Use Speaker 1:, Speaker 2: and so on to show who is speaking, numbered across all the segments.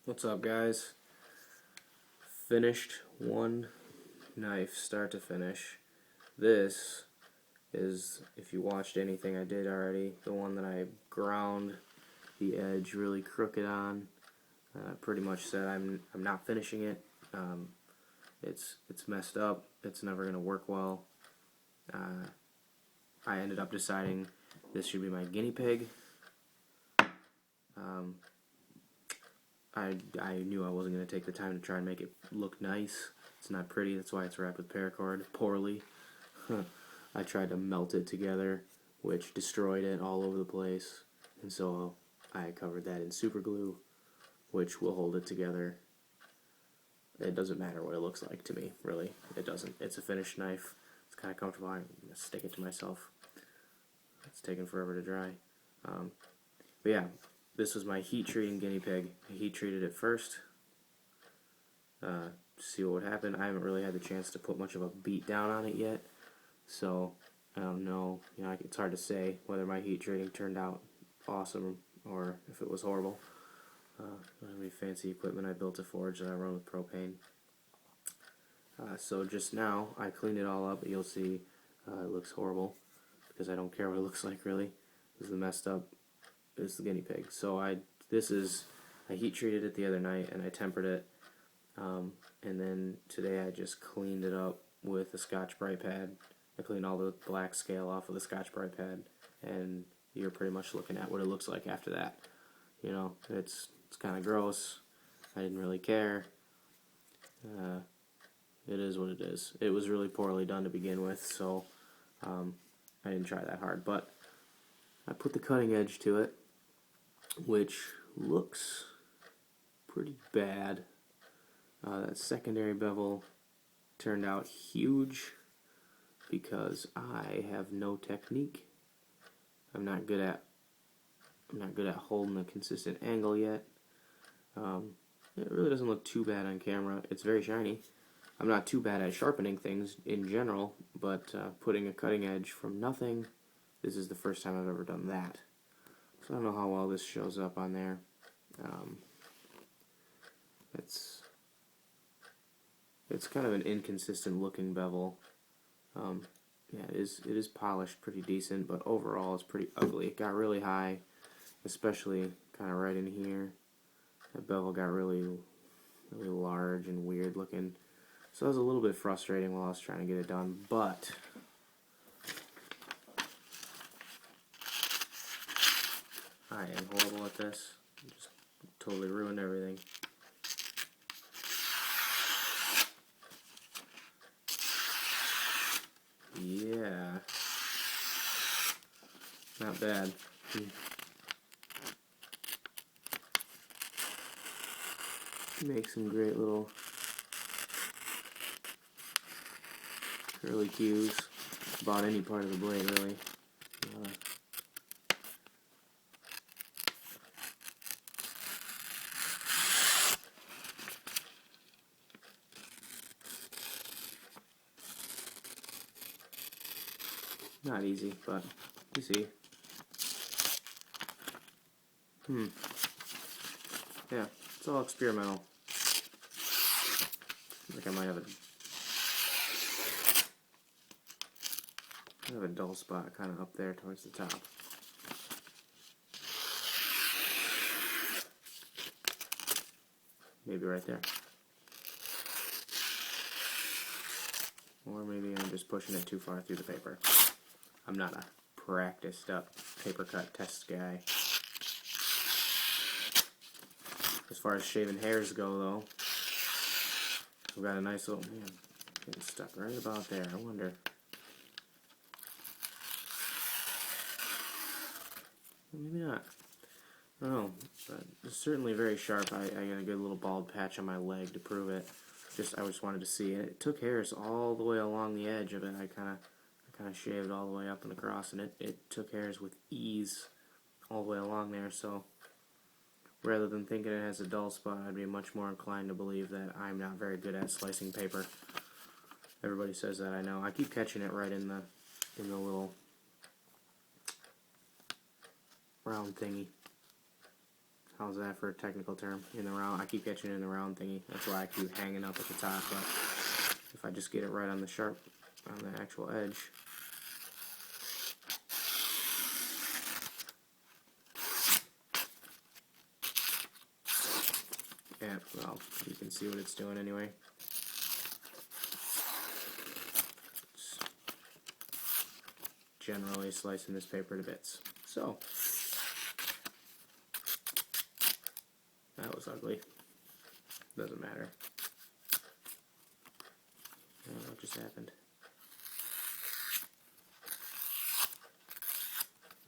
Speaker 1: What's up, guys? Finished one knife, start to finish. This is, if you watched anything I did already, the one that I ground the edge really crooked on. Pretty much said I'm not finishing it. It's messed up. It's never gonna work well. I ended up deciding this should be my guinea pig. I knew I wasn't going to take the time to try and make it look nice. It's not pretty, that's why it's wrapped with paracord poorly. I tried to melt it together, which destroyed it all over the place. And so I covered that in super glue, which will hold it together. It doesn't matter what it looks like to me, really. It doesn't. It's a finished knife. It's kind of comfortable. I'm going to stick it to myself. It's taken forever to dry. But yeah, this was my heat treating guinea pig. I heat treated it first to see what would happen. I haven't really had the chance to put much of a beat down on it yet, so I don't know. It's hard to say whether my heat treating turned out awesome or if it was horrible. I don't have any fancy equipment. I built a forge that I run with propane. So just now I cleaned it all up. You'll see it looks horrible because I don't care what it looks like really. This is the messed up. Is the guinea pig. So I heat treated it the other night and I tempered it, and then today I just cleaned it up with a Scotch-Brite pad. I cleaned all the black scale off with a Scotch-Brite pad, and you're pretty much looking at what it looks like after that. You know, it's kind of gross. I didn't really care. It is what it is. It was really poorly done to begin with, so I didn't try that hard. But I put the cutting edge to it, which looks pretty bad. That secondary bevel turned out huge because I have no technique. I'm not good at holding a consistent angle yet. It really doesn't look too bad on camera. It's very shiny. I'm not too bad at sharpening things in general, but putting a cutting edge from nothing, this is the first time I've ever done that. So I don't know how well this shows up on there. It's kind of an inconsistent looking bevel. Yeah, it is polished pretty decent, but overall it's pretty ugly. It got really high, especially kind of right in here. That bevel got really large and weird looking. So it was a little bit frustrating while I was trying to get it done, but I am horrible at this. Just totally ruined everything. Yeah. Not bad. Make some great little curly cues about any part of the blade, really. Not easy, but you see. Yeah, it's all experimental. Like I might have a dull spot kind of up there towards the top. Maybe right there. Or maybe I'm just pushing it too far through the paper. I'm not a practiced up paper cut test guy. As far as shaving hairs go, though, I've got a nice little, man, getting stuck right about there. I wonder. Maybe not. I don't know. But it's certainly very sharp. I got a good little bald patch on my leg to prove it. I just wanted to see it. It took hairs all the way along the edge of it. I kind of shaved all the way up and across, and it took hairs with ease all the way along there. So rather than thinking it has a dull spot, I'd be much more inclined to believe that I'm not very good at slicing paper. Everybody says that, I know. I keep catching it right in the little round thingy. How's that for a technical term? In the round. I keep catching it in the round thingy. That's why I keep hanging up at the top. But if I just get it right on the sharp, on the actual edge. Yeah, well, you can see what it's doing anyway. It's generally slicing this paper to bits. So, that was ugly. Doesn't matter. I don't know what just happened.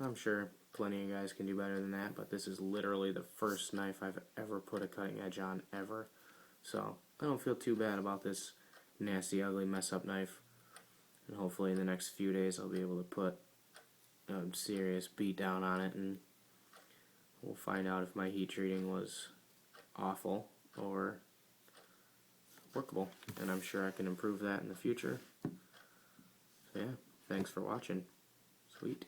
Speaker 1: I'm sure plenty of guys can do better than that, but this is literally the first knife I've ever put a cutting edge on, ever. So, I don't feel too bad about this nasty, ugly, mess-up knife. And hopefully in the next few days I'll be able to put a serious beat down on it, and we'll find out if my heat treating was awful or workable. And I'm sure I can improve that in the future. So yeah, thanks for watching. Sweet.